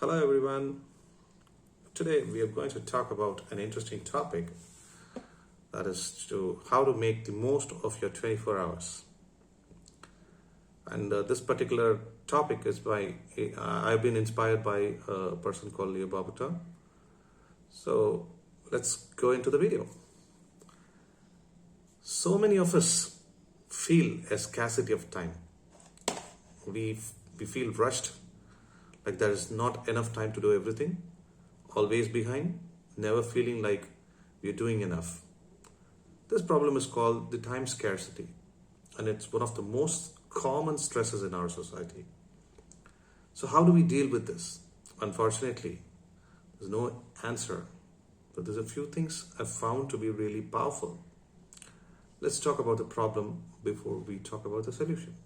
Hello everyone. Today we are going to talk about an interesting topic, that is to how to make the most of your 24 hours. And this particular topic is I've been inspired by a person called Leo Babauta. So let's go into the video. So many of us feel a scarcity of time. We feel rushed, like there is not enough time to do everything, always behind, never feeling like we're doing enough. This problem is called the time scarcity, and it's one of the most common stresses in our society. So, how do we deal with this? Unfortunately, there's no answer, but there's a few things I've found to be really powerful. Let's talk about the problem before we talk about the solution.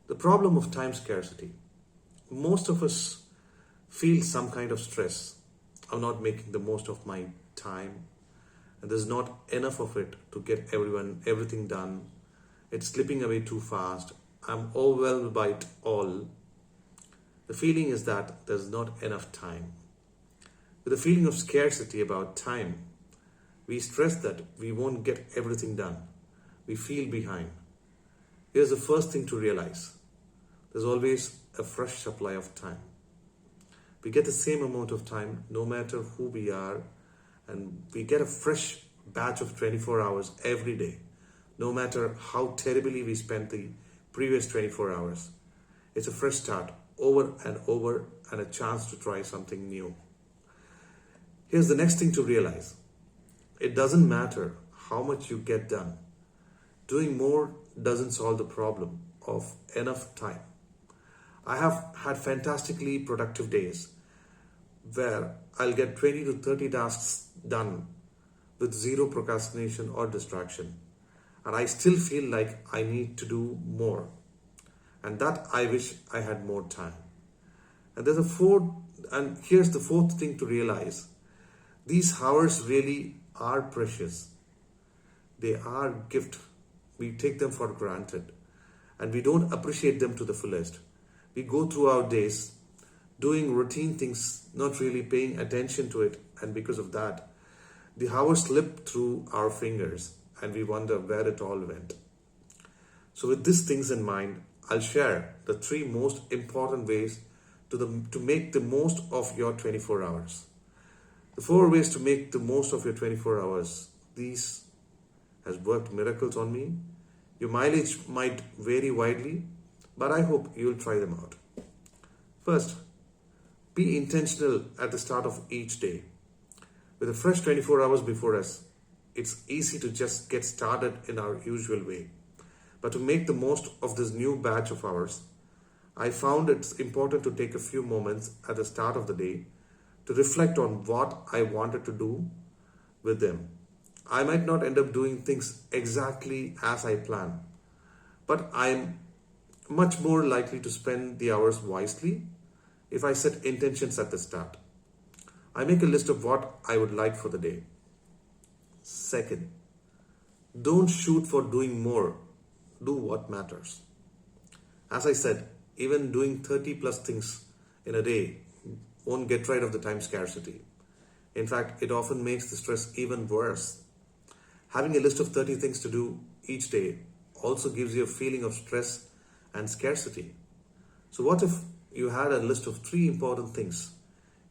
The problem of time scarcity. Most of us feel some kind of stress. I'm not making the most of my time, and there's not enough of it to get everything done. It's slipping away too fast. I'm overwhelmed by it all. The feeling is that there's not enough time. With a feeling of scarcity about time, we stress that we won't get everything done. We feel behind. Here's the first thing to realize. There's always a fresh supply of time. We get the same amount of time no matter who we are, and we get a fresh batch of 24 hours every day, no matter how terribly we spent the previous 24 hours. It's a fresh start over and over, and a chance to try something new. Here's the next thing to realize. It doesn't matter how much you get done. Doing more doesn't solve the problem of enough time. I have had fantastically productive days where I'll get 20 to 30 tasks done with zero procrastination or distraction. And I still feel like I need to do more. And that I wish I had more time. And here's the fourth thing to realize. These hours really are precious. They are a gift. We take them for granted, and we don't appreciate them to the fullest. We go through our days doing routine things, not really paying attention to it, and because of that, the hours slip through our fingers and we wonder where it all went. So with these things in mind, I'll share the three most important ways to make the most of your 24 hours. The 4 ways to make the most of your 24 hours. These has worked miracles on me. Your mileage might vary widely, but I hope you'll try them out. First, be intentional at the start of each day. With a fresh 24 hours before us, it's easy to just get started in our usual way. But to make the most of this new batch of hours, I found it's important to take a few moments at the start of the day to reflect on what I wanted to do with them. I might not end up doing things exactly as I plan, but I'm much more likely to spend the hours wisely if I set intentions at the start. I make a list of what I would like for the day. Second, don't shoot for doing more. Do what matters. As I said, even doing 30 plus things in a day won't get rid of the time scarcity. In fact, it often makes the stress even worse. Having a list of 30 things to do each day also gives you a feeling of stress and scarcity. So what if you had a list of 3 important things?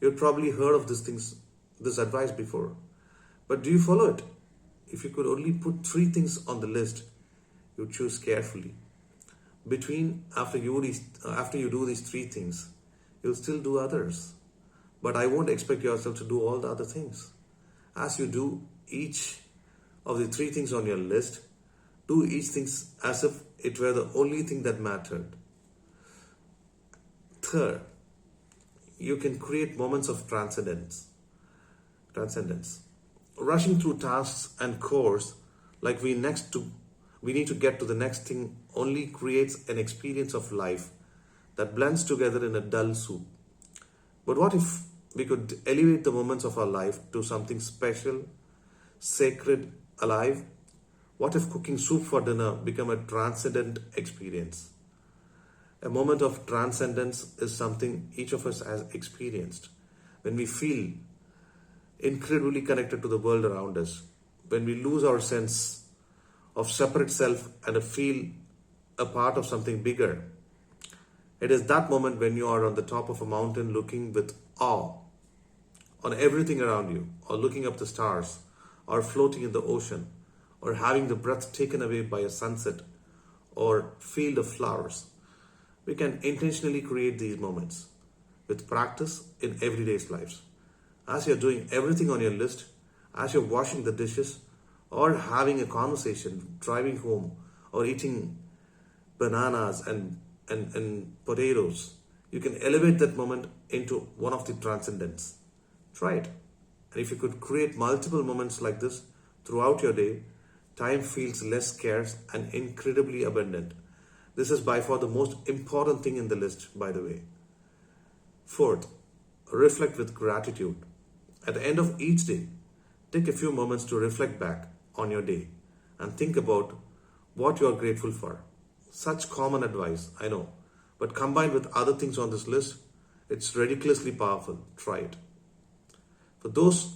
You've probably heard of this advice before. But do you follow it? If you could only put 3 things on the list, you choose carefully. After you do these 3 things, you'll still do others. But I won't expect yourself to do all the other things. As you do each of the 3 things on your list, do each thing as if it were the only thing that mattered. Third, you can create moments of transcendence. Rushing through tasks and chores like we need to get to the next thing only creates an experience of life that blends together in a dull soup. But what if we could elevate the moments of our life to something special, sacred, alive? What if cooking soup for dinner became a transcendent experience? A moment of transcendence is something each of us has experienced when we feel incredibly connected to the world around us, when we lose our sense of separate self and feel a part of something bigger. It is that moment when you are on the top of a mountain looking with awe on everything around you, or looking up the stars, or floating in the ocean, or having the breath taken away by a sunset or field of flowers. We can intentionally create these moments with practice in everyday's lives. As you're doing everything on your list, as you're washing the dishes, or having a conversation, driving home, or eating bananas and potatoes, you can elevate that moment into one of the transcendence. Try it. And if you could create multiple moments like this throughout your day, time feels less scarce and incredibly abundant. This is by far the most important thing in the list, by the way. Fourth, reflect with gratitude. At the end of each day, take a few moments to reflect back on your day and think about what you are grateful for. Such common advice, I know, but combined with other things on this list, it's ridiculously powerful. Try it. For those,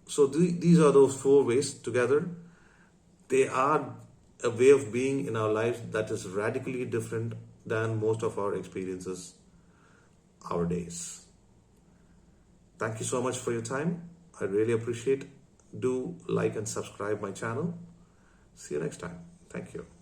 these are those four ways together. They are a way of being in our lives that is radically different than most of our experiences, our days. Thank you so much for your time. I really appreciate. Do like and subscribe my channel. See you next time. Thank you.